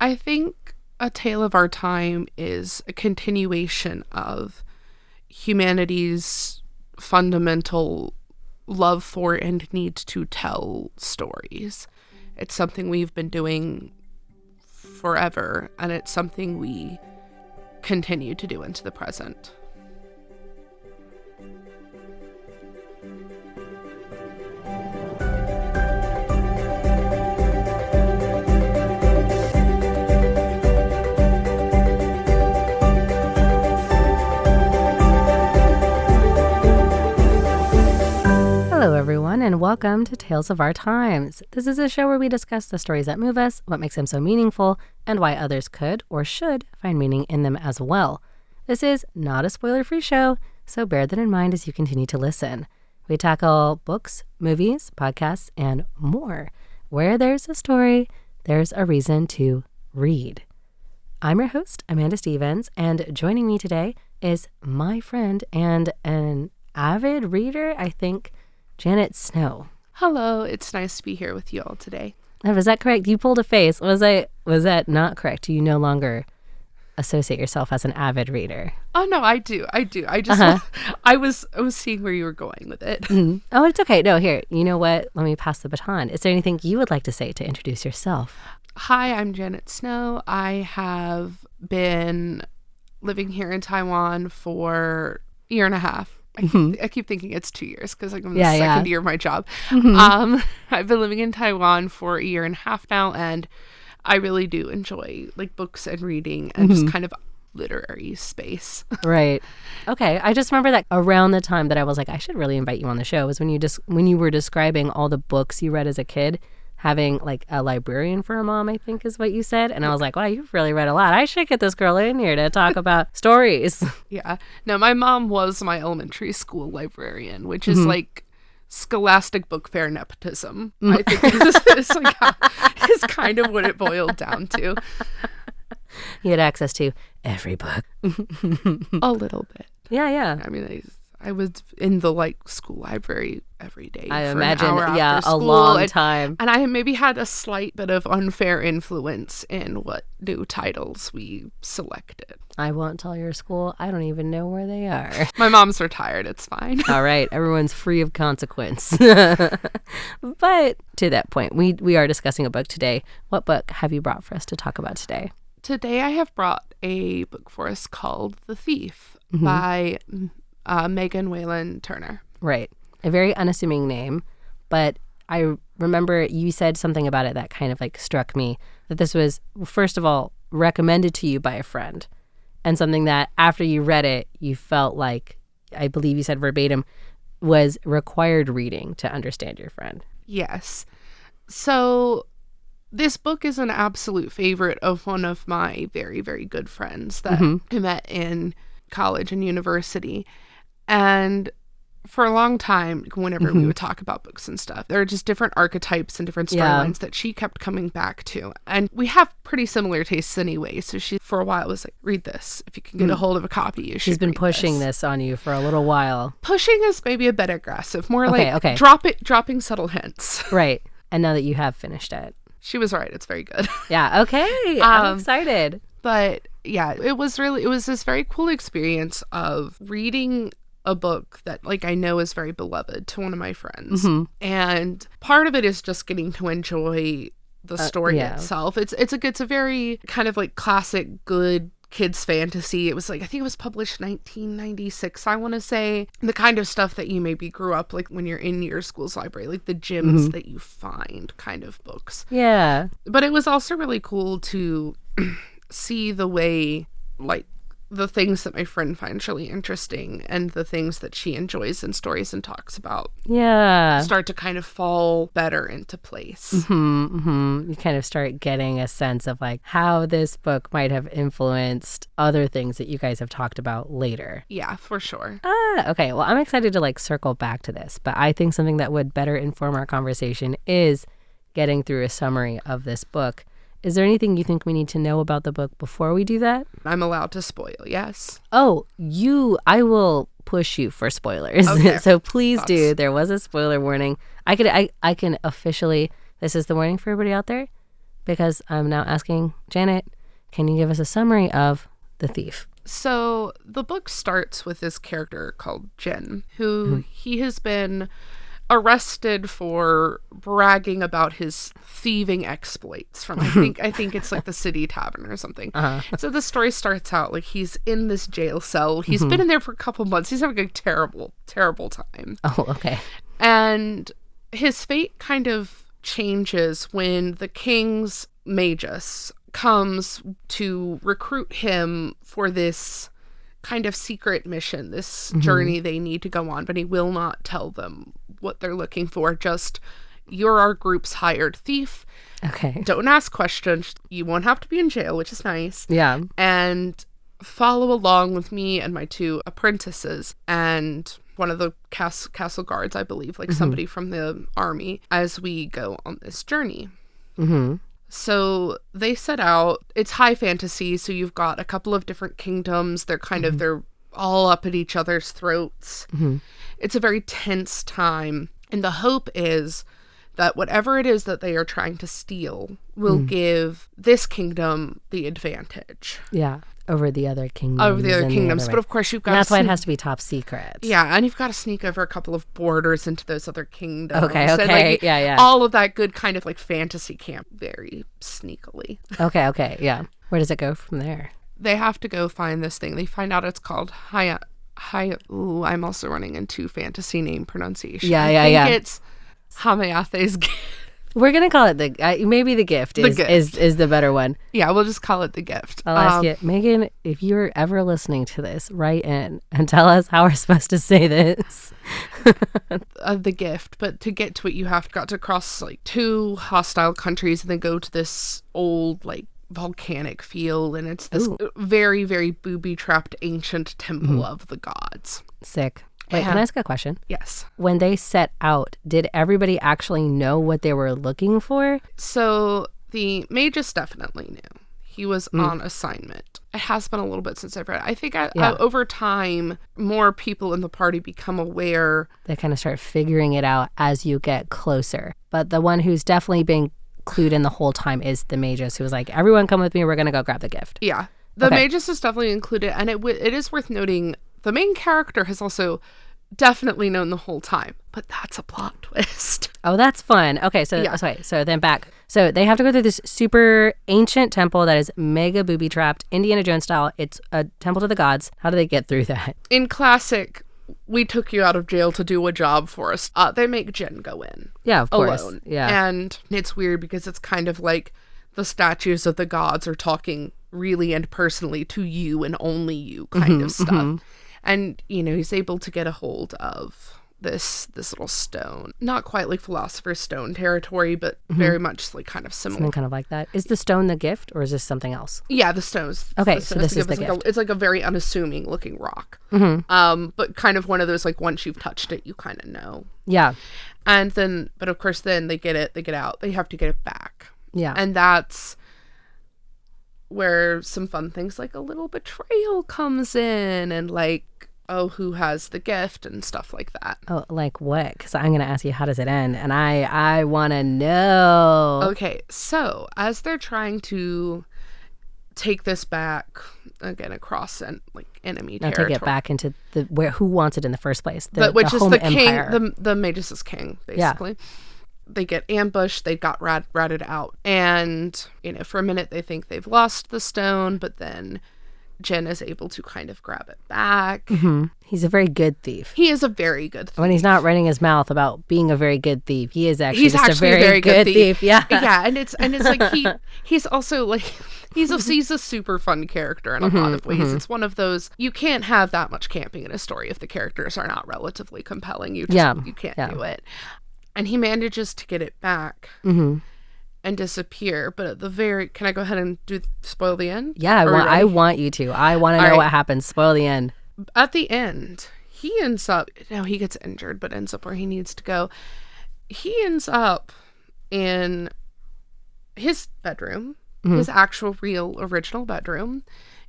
I think A Tale of Our Time is a continuation of humanity's fundamental love for and need to tell stories. It's something we've been doing forever, and it's something we continue to do into the present. Hello, everyone, and welcome to Tales of Our Times. This is a show where we discuss the stories that move us, what makes them so meaningful, and why others could or should find meaning in them as well. This is not a spoiler-free show, so bear that in mind as you continue to listen. We tackle books, movies, podcasts, and more. Where there's a story, there's a reason to read. I'm your host, Amanda Stevens, and joining me today is my friend and an avid reader, I think, Janet Snow. Hello, it's nice to be here with you all today. Was that correct? You pulled a face. Was that not correct? Do you no longer associate yourself as an avid reader? Oh no, I do. I just I was seeing where you were going with it. Oh, it's okay. No, here. You know what? Let me pass the baton. Is there anything you would like to say to introduce yourself? Hi, I'm Janet Snow. I have been living here in Taiwan for a year and a half. I keep thinking it's 2 years because I'm in the second year of my job. I've been living in Taiwan for a year and a half now, and I really do enjoy like books and reading and just kind of literary space. Right. Okay. I just remember that around the time that I was like, I should really invite you on the show was when you were describing all the books you read as a kid. Having like a librarian for a mom, I think is what you said. And I was like, wow, you've really read a lot. I should get this girl in here to talk about stories. Yeah. No, my mom was my elementary school librarian, which is like scholastic book fair nepotism. I think is kind of what it boiled down to. You had access to every book. A little bit. Yeah. I mean, I was in the like school library every day. I for imagine, an hour after a school, long time. And I maybe had a slight bit of unfair influence in what new titles we selected. I won't tell your school. I don't even know where they are. My mom's retired. It's fine. All right. Everyone's free of consequence. But to that point, we are discussing a book today. What book have you brought for us to talk about today? Today I have brought a book for us called The Thief by Megan Whalen Turner. Right. A very unassuming name, but I remember you said something about it that kind of like struck me, that this was, first of all, recommended to you by a friend, and something that after you read it, you felt like, I believe you said verbatim, was required reading to understand your friend. Yes. So this book is an absolute favorite of one of my very, very good friends that I met in college and university. And for a long time, whenever we would talk about books and stuff, there are just different archetypes and different storylines that she kept coming back to. And we have pretty similar tastes anyway. So she, for a while, was like, read this. If you can get a hold of a copy, you should. She's been pushing this on you for a little while. Pushing is maybe a bit aggressive. More okay. Dropping subtle hints. Right. And now that you have finished it. She was right. It's very good. Yeah. Okay. I'm excited. But yeah, it was this very cool experience of reading a book that like I know is very beloved to one of my friends. And part of it is just getting to enjoy the story itself. It's a very kind of like classic good kids fantasy. It was like, I think it was published 1996, I want to say. The kind of stuff that you maybe grew up like when you're in your school's library, like the gems that you find kind of books. Yeah. But it was also really cool to see the way like the things that my friend finds really interesting and the things that she enjoys in stories and talks about start to kind of fall better into place. You kind of start getting a sense of like how this book might have influenced other things that you guys have talked about later. Yeah, for sure. Okay. Well, I'm excited to like circle back to this, but I think something that would better inform our conversation is getting through a summary of this book. Is there anything you think we need to know about the book before we do that? I'm allowed to spoil, yes. Oh, I will push you for spoilers. Okay. So please do. There was a spoiler warning. I can officially, this is the warning for everybody out there. because I'm now asking Janet, can you give us a summary of the thief? So the book starts with this character called Jin, who he has been arrested for bragging about his thieving exploits from I think it's like the City Tavern or something. So the story starts out like he's in this jail cell. He's been in there for a couple months. He's having a terrible time. Oh, okay. And his fate kind of changes when the king's magus comes to recruit him for this kind of secret mission, this journey they need to go on, but he will not tell them what they're looking for. Just, you're our group's hired thief. Okay. Don't ask questions. You won't have to be in jail, which is nice. Yeah. And follow along with me and my 2 apprentices and one of the castle guards, I believe, like somebody from the army, as we go on this journey. So they set out. It's high fantasy, so you've got a couple of different kingdoms. They're kind of, they're all up at each other's throats. It's a very tense time. And the hope is that whatever it is that they are trying to steal will give this kingdom the advantage. Yeah. Over the other kingdoms. But of course you've got that's why it has to be top secret. Yeah, and you've got to sneak over a couple of borders into those other kingdoms. Okay. And like, yeah. all of that good kind of like fantasy camp very sneakily. Okay, yeah. Where does it go from there? They have to go find this thing. They find out it's called ooh, I'm also running into fantasy name pronunciation. I think it's Hamayathe's gift. We're going to call it maybe the gift is the better one. Yeah, we'll just call it the gift. I'll ask you, Megan, if you're ever listening to this, write in and tell us how we're supposed to say this. The gift. But to get to it, you got to cross like 2 hostile countries and then go to this old like volcanic field. And it's this very, very booby-trapped ancient temple of the gods. Sick. Wait, can I ask a question? Yes. When they set out, did everybody actually know what they were looking for? So the magus definitely knew. He was on assignment. It has been a little bit since I've read it. I think over time, more people in the party become aware. They kind of start figuring it out as you get closer. But the one who's definitely been clued in the whole time is the magus, who was like, everyone come with me, we're going to go grab the gift. Yeah. The magus is definitely included, and it is worth noting the main character has also definitely known the whole time, but that's a plot twist. Oh, that's fun. Okay, so so then back. So they have to go through this super ancient temple that is mega booby trapped, Indiana Jones style. It's a temple to the gods. How do they get through that? In classic, we took you out of jail to do a job for us. They make Jen go in. Yeah, of course. Alone. Yeah, and it's weird because it's kind of like the statues of the gods are talking really and personally to you and only you kind of stuff. And, he's able to get a hold of this little stone. Not quite like Philosopher's Stone territory, but very much like kind of similar. Something kind of like that. Is the stone the gift or is this something else? Yeah, the stone's. Okay, so this is the gift. It's like a very unassuming looking rock. But kind of one of those, like, once you've touched it, you kind of know. Yeah. And then, but of course, then they get out. They have to get it back. Yeah. And that's where some fun things like a little betrayal comes in and like, oh, who has the gift and stuff like that. Oh, like what? Because I'm going to ask you, how does it end? And I want to know. Okay, so as they're trying to take this back again across enemy territory. To get back into who wants it in the first place. Which is the empire. king, the Magus' king, basically. Yeah. They get ambushed, they got ratted out. And, for a minute they think they've lost the stone, but then Jen is able to kind of grab it back. He's a very good thief. He is a very good thief. When he's not running his mouth about being a very good thief, he is actually he's just actually a very good thief. Yeah. Yeah, and it's like he's also like he's a super fun character in a lot of ways. It's one of those, you can't have that much camping in a story if the characters are not relatively compelling. You can't do it. And he manages to get it back and disappear. But at the can I go ahead and spoil the end? Yeah, I want you to. I want to know what happens. Spoil the end. At the end, he ends up, he gets injured, but ends up where he needs to go. He ends up in his bedroom, his actual real original bedroom,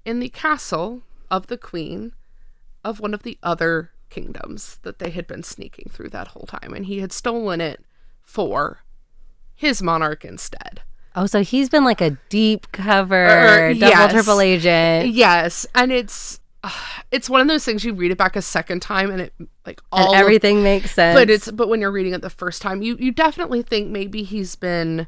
in the castle of the queen of one of the other kingdoms that they had been sneaking through that whole time, and he had stolen it for his monarch instead. Oh, so he's been like a deep cover, double triple agent. Yes, and it's one of those things you read it back a second time and it like all and everything makes sense. But when you're reading it the first time, you definitely think maybe he's been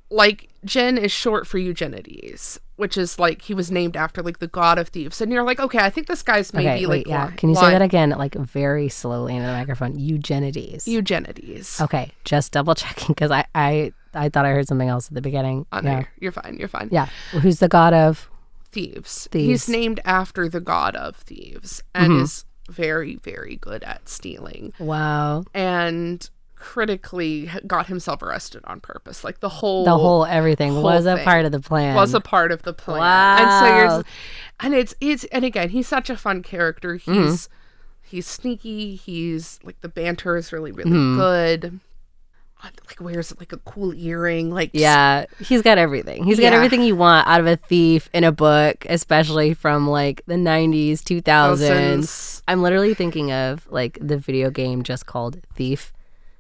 like Gen is short for Eugenides, which is like he was named after like the god of thieves, and you're like, okay, I think this guy's maybe Can you say that again, like very slowly into the microphone? Eugenides. Okay, just double checking because I thought I heard something else at the beginning. No, you're fine. Yeah, who's the god of thieves? He's named after the god of thieves and is very, very good at stealing. Wow. And critically got himself arrested on purpose. Like the whole everything was a part of the plan. Was a part of the plan. Wow. And so and again, he's such a fun character. He's sneaky. He's like the banter is really, really good. Like wears like a cool earring. Like yeah, he's got everything. He's got everything you want out of a thief in a book, especially from like the 90s, 2000s. I'm literally thinking of like the video game just called Thief,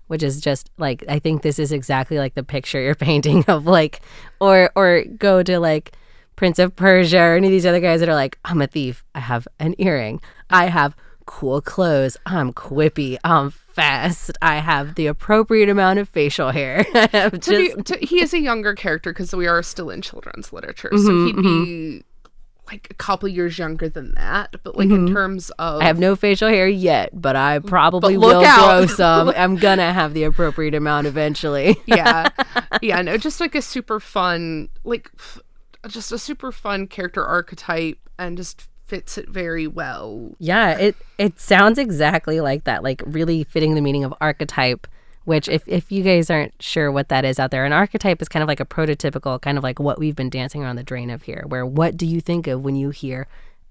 which is just like, I think this is exactly like the picture you're painting of like, or go to like Prince of Persia or any of these other guys that are like, I'm a thief. I have an earring. I have cool clothes. I'm quippy. I'm fast. I have the appropriate amount of facial hair. He is a younger character because we are still in children's literature. So he'd be like a couple years younger than that, but like in terms of I have no facial hair yet, but I probably will grow some. I'm gonna have the appropriate amount eventually. No, just like a super fun just a super fun character archetype and just fits it very well. Yeah, it sounds exactly like that, like really fitting the meaning of archetype, which if you guys aren't sure what that is out there, an archetype is kind of like a prototypical, kind of like what we've been dancing around the drain of here, where what do you think of when you hear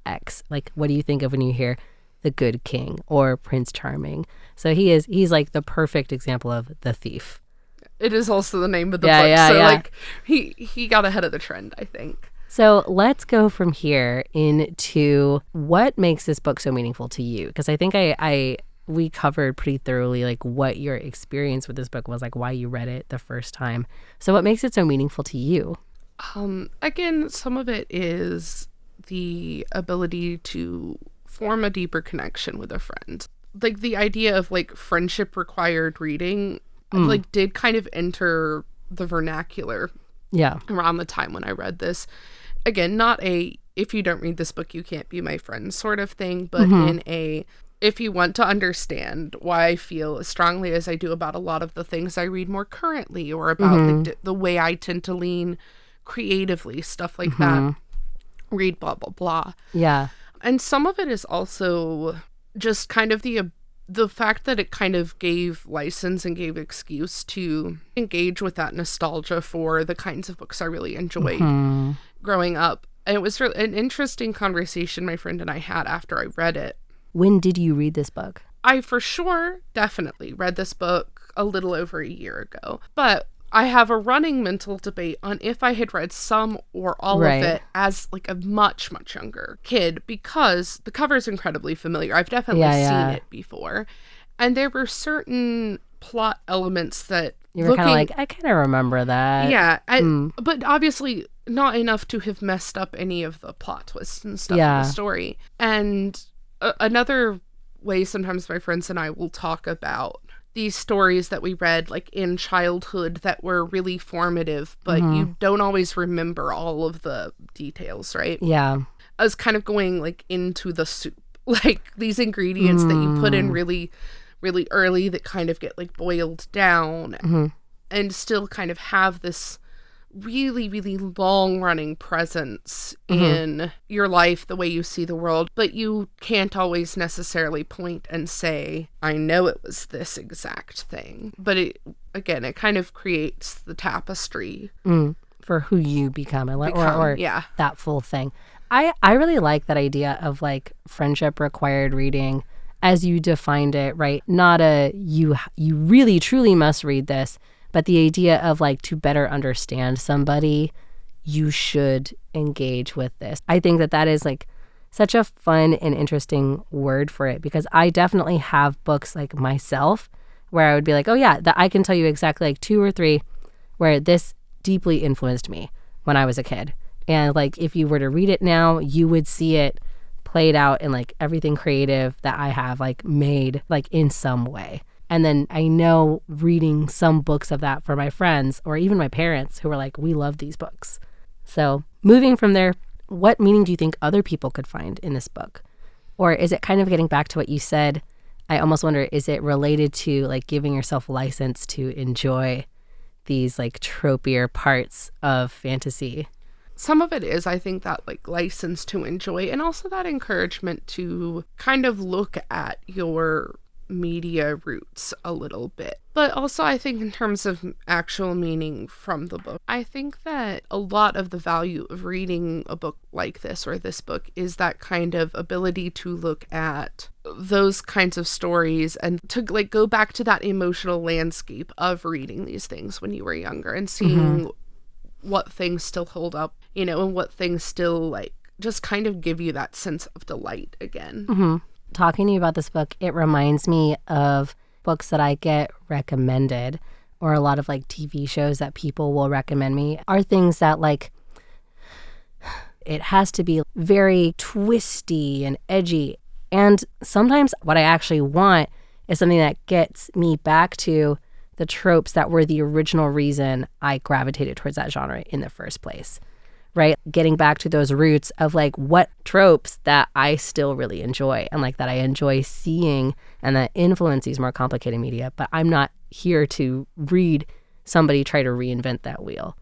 X? Like, what do you think of when you hear the good king or Prince Charming? So he's like the perfect example of the thief. It is also the name of the book. Like he got ahead of the trend, I think. So let's go from here into what makes this book so meaningful to you. Because I think we covered pretty thoroughly like what your experience with this book was, like why you read it the first time. So what makes it so meaningful to you? Again, some of it is the ability to form a deeper connection with a friend. Like the idea of like friendship required reading like did kind of enter the vernacular around the time when I read this. Again, not a if you don't read this book you can't be my friend sort of thing, but in a if you want to understand why I feel as strongly as I do about a lot of the things I read more currently, or about the way I tend to lean creatively, stuff like that, read blah, blah, blah. Yeah. And some of it is also just kind of the fact that it kind of gave license and gave excuse to engage with that nostalgia for the kinds of books I really enjoyed growing up. And it was really an interesting conversation my friend and I had after I read it. When did you read this book? I for sure definitely read this book a little over a year ago. But I have a running mental debate on if I had read some or all of it as like a much, much younger kid, because the cover is incredibly familiar. I've definitely seen it before. And there were certain plot elements that you were kind of like, I kind of remember that. Yeah. But obviously not enough to have messed up any of the plot twists and stuff in the story. And another way sometimes my friends and I will talk about these stories that we read like in childhood that were really formative, but you don't always remember all of the details, right? Yeah. I was kind of going like into the soup, like these ingredients that you put in really, really early that kind of get like boiled down and still kind of have this really, really long running presence in your life, the way you see the world, but you can't always necessarily point and say, I know it was this exact thing. But it kind of creates the tapestry for who you become or that full thing. I really like that idea of like friendship required reading as you defined it, right? Not a you really truly must read this, but the idea of like to better understand somebody, you should engage with this. I think that is like such a fun and interesting word for it, because I definitely have books like myself where I would be like, oh yeah, I can tell you exactly like 2 or 3 where this deeply influenced me when I was a kid. And like, if you were to read it now, you would see it played out in like everything creative that I have like made like in some way. And then I know reading some books of that for my friends or even my parents who were like, we love these books. So moving from there, what meaning do you think other people could find in this book? Or is it kind of getting back to what you said? I almost wonder, is it related to like giving yourself license to enjoy these like tropier parts of fantasy? Some of it is, I think, that like license to enjoy, and also that encouragement to kind of look at your media roots a little bit. But also, I think in terms of actual meaning from the book, I think that a lot of the value of reading a book like this or this book is that kind of ability to look at those kinds of stories and to like go back to that emotional landscape of reading these things when you were younger and seeing what things still hold up, you know, and what things still like just kind of give you that sense of delight again. Talking to you about this book, it reminds me of books that I get recommended, or a lot of like TV shows that people will recommend me are things that like, it has to be very twisty and edgy. And sometimes what I actually want is something that gets me back to the tropes that were the original reason I gravitated towards that genre in the first place. Right? Getting back to those roots of like what tropes that I still really enjoy and like that I enjoy seeing and that influence these more complicated media, but I'm not here to read somebody try to reinvent that wheel.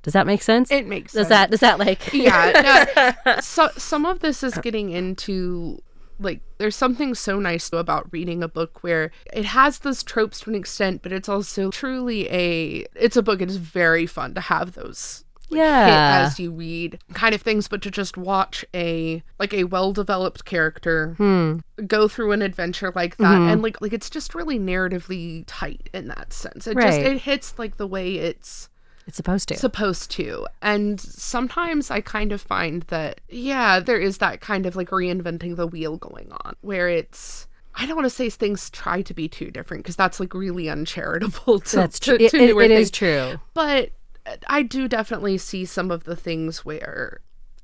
Does that make sense? It makes sense. Does that like... Yeah. No, so some of this is getting into like, there's something so nice about reading a book where it has those tropes to an extent, but it's also truly it's a book. It is very fun to have those hit as you read kind of things, but to just watch a well-developed character go through an adventure like that and like it's just really narratively tight in that sense. It just it hits like the way it's supposed to. And sometimes I kind of find that there is that kind of like reinventing the wheel going on where it's, I don't want to say things try to be too different because that's like really uncharitable to That's true. It is true. But I do definitely see some of the things where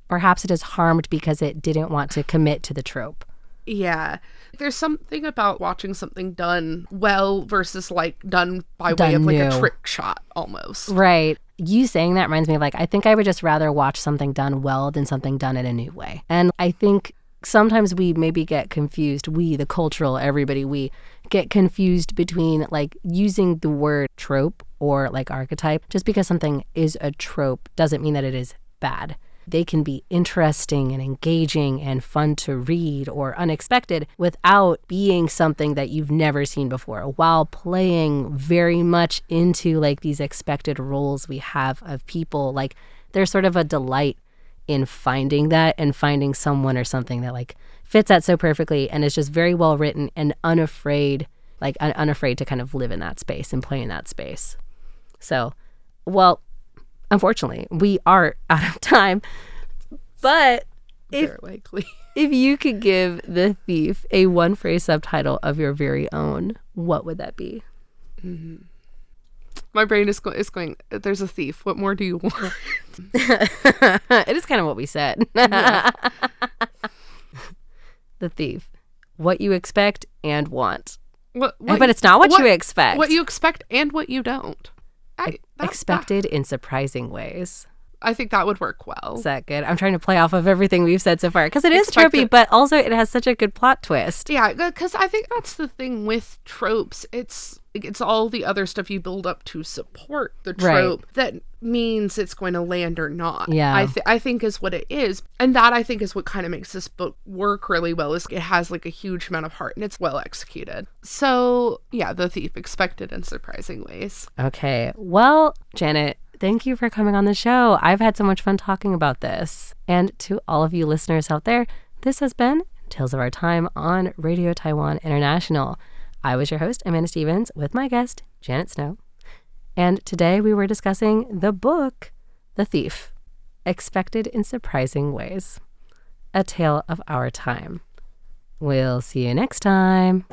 perhaps it is harmed because it didn't want to commit to the trope. Yeah. There's something about watching something done well versus like done by way of like a trick shot almost. Right. You saying that reminds me of like, I think I would just rather watch something done well than something done in a new way. And I think sometimes we maybe get confused. We, the cultural everybody, we get confused between like using the word trope or like archetype. Just because something is a trope doesn't mean that it is bad. They can be interesting and engaging and fun to read or unexpected without being something that you've never seen before, while playing very much into like these expected roles we have of people. Like there's sort of a delight in finding that and finding someone or something that like fits that so perfectly and is just very well written and unafraid to kind of live in that space and play in that space. So, well, unfortunately, we are out of time, but if you could give The Thief a one-phrase subtitle of your very own, what would that be? My brain is going, there's a thief. What more do you want? It is kind of what we said. Yeah. The Thief. What you expect and want. But it's not what you expect. What you expect and what you don't. Expected in surprising ways. I think that would work well. Is that good? I'm trying to play off of everything we've said so far because it is tropey, but also it has such a good plot twist. Yeah, because I think that's the thing with tropes. It's all the other stuff you build up to support the trope that means it's going to land or not. Yeah, I think is what it is, and that I think is what kind of makes this book work really well. Is it has like a huge amount of heart and it's well executed. So yeah, The Thief, expected in surprising ways. Okay, well, Janet, thank you for coming on the show. I've had so much fun talking about this. And to all of you listeners out there, this has been Tales of Our Time on Radio Taiwan International. I was your host, Amanda Stevens, with my guest, Janet Snow. And today we were discussing the book, The Thief, Expected in Surprising Ways, a tale of our time. We'll see you next time.